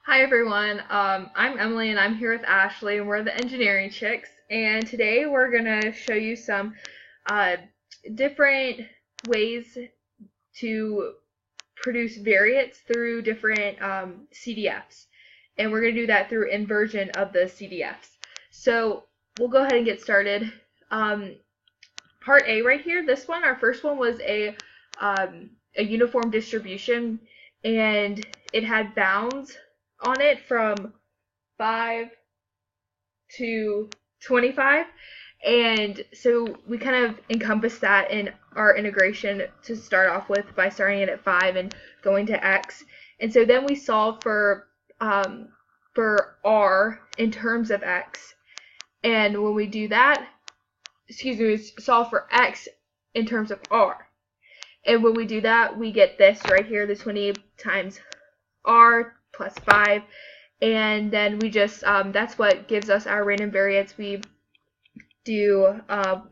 Hi everyone, I'm Emily and I'm here with Ashley and we're the engineering chicks, and today we're going to show you some uh, different ways to produce variates through different CDFs, and we're going to do that through inversion of the CDFs. So we'll go ahead and get started. Part A right here, this one, our first one was a uniform distribution, and it had bounds on it from 5 to 25, and so we kind of encompass that in our integration to start off with by starting it at 5 and going to x, and so then we solve for r in terms of x, and when we do that, we solve for x in terms of r, and when we do that we get this right here, the 20 times r plus 5, and then we just that's what gives us our random variates. We do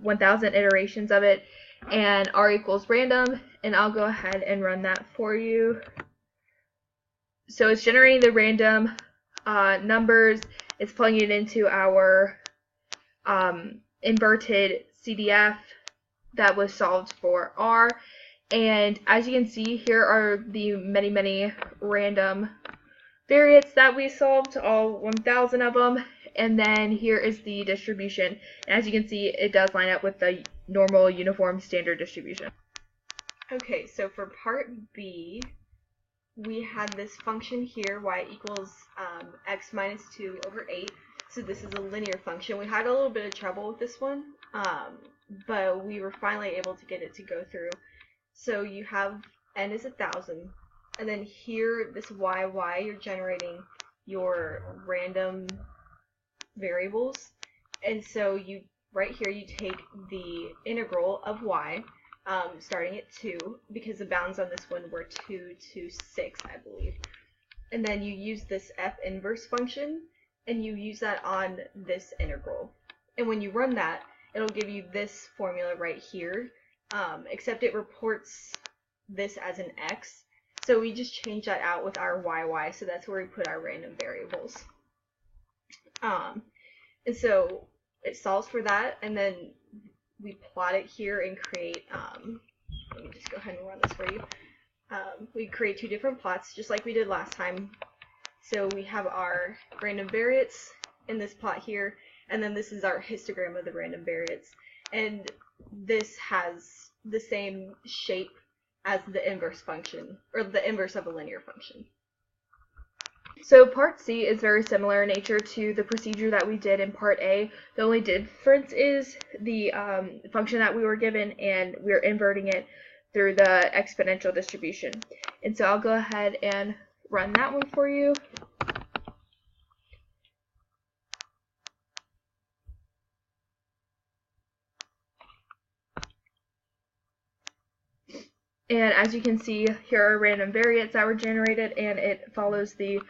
1000 iterations of it, and r equals random, and I'll go ahead and run that for you. So it's generating the random numbers, it's plugging it into our inverted CDF that was solved for r, and as you can see, here are the many random variates that we solved, all 1000 of them, and then here is the distribution, and as you can see, it does line up with the normal uniform standard distribution. Okay, so for part B, we had this function here, y equals x minus 2 over 8. So this is a linear function. We had a little bit of trouble with this one, but we were finally able to get it to go through. So you have n is 1000, and then here, this you're generating your random variables. And so right here, you take the integral of y, starting at 2, because the bounds on this one were 2 to 6, I believe. And then you use this f inverse function, and you use that on this integral. And when you run that, it'll give you this formula right here, except it reports this as an x. So we just change that out with our y, so that's where we put our random variables. And so it solves for that, and then we plot it here and create, let me just go ahead and run this for you. We create two different plots, just like we did last time. So we have our random variates in this plot here, and then this is our histogram of the random variates. And this has the same shape as the inverse function, or the inverse of a linear function. So part C is very similar in nature to the procedure that we did in part A. The only difference is the function that we were given, and we're inverting it through the exponential distribution. And so I'll go ahead and run that one for you. And as you can see, here are random variates that were generated, and it follows the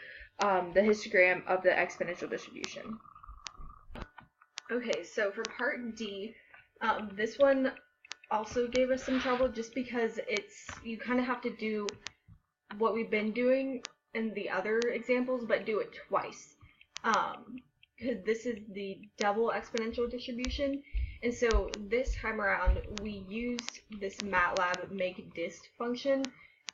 histogram of the exponential distribution. Okay, so for part D, this one also gave us some trouble, just because you kind of have to do what we've been doing in the other examples, but do it twice. Because this is the double exponential distribution. And so this time around, we used this MATLAB makeDist function,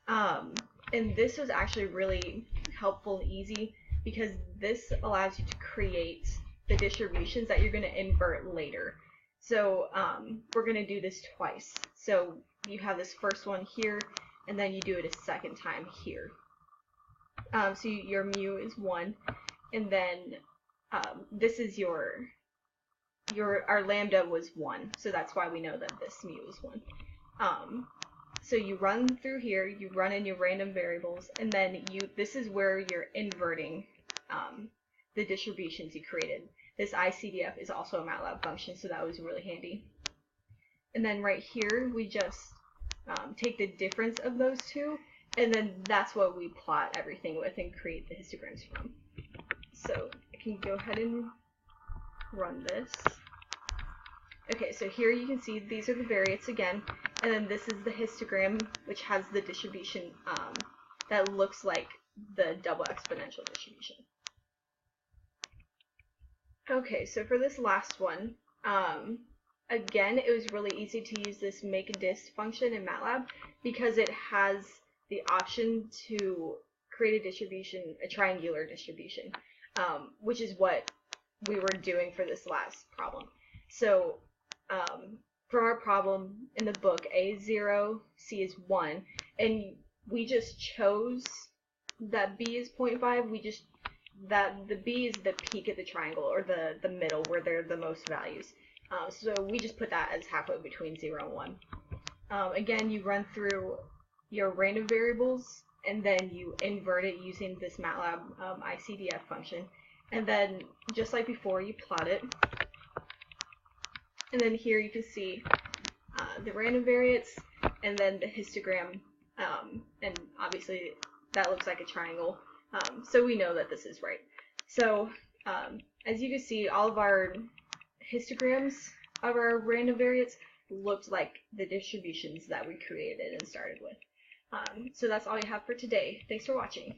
and this was actually really helpful and easy, because this allows you to create the distributions that you're going to invert later. So we're going to do this twice. So you have this first one here, and then you do it a second time here. So your mu is 1, and then this is our lambda was 1, so that's why we know that this mu is 1. So you run through here, you run in your random variables, and then this is where you're inverting the distributions you created. This iCDF is also a MATLAB function, so that was really handy. And then right here, we just take the difference of those two, and then that's what we plot everything with and create the histograms from. So I can go ahead and run this. Okay, so here you can see these are the variates again, and then this is the histogram, which has the distribution that looks like the double exponential distribution. Okay, so for this last one, again, it was really easy to use this make_dist function in MATLAB because it has the option to create a distribution, a triangular distribution, which is what we were doing for this last problem. So from our problem in the book, A is 0, C is 1, and we just chose that B is 0.5. That the B is the peak of the triangle, or the middle where they're the most values. So we just put that as halfway between 0 and 1. Again, you run through your random variables, and then you invert it using this MATLAB CDF function. And then, just like before, you plot it. And then here you can see the random variates, and then the histogram, and obviously that looks like a triangle. So we know that this is right. So as you can see, all of our histograms of our random variates looked like the distributions that we created and started with. So that's all we have for today. Thanks for watching.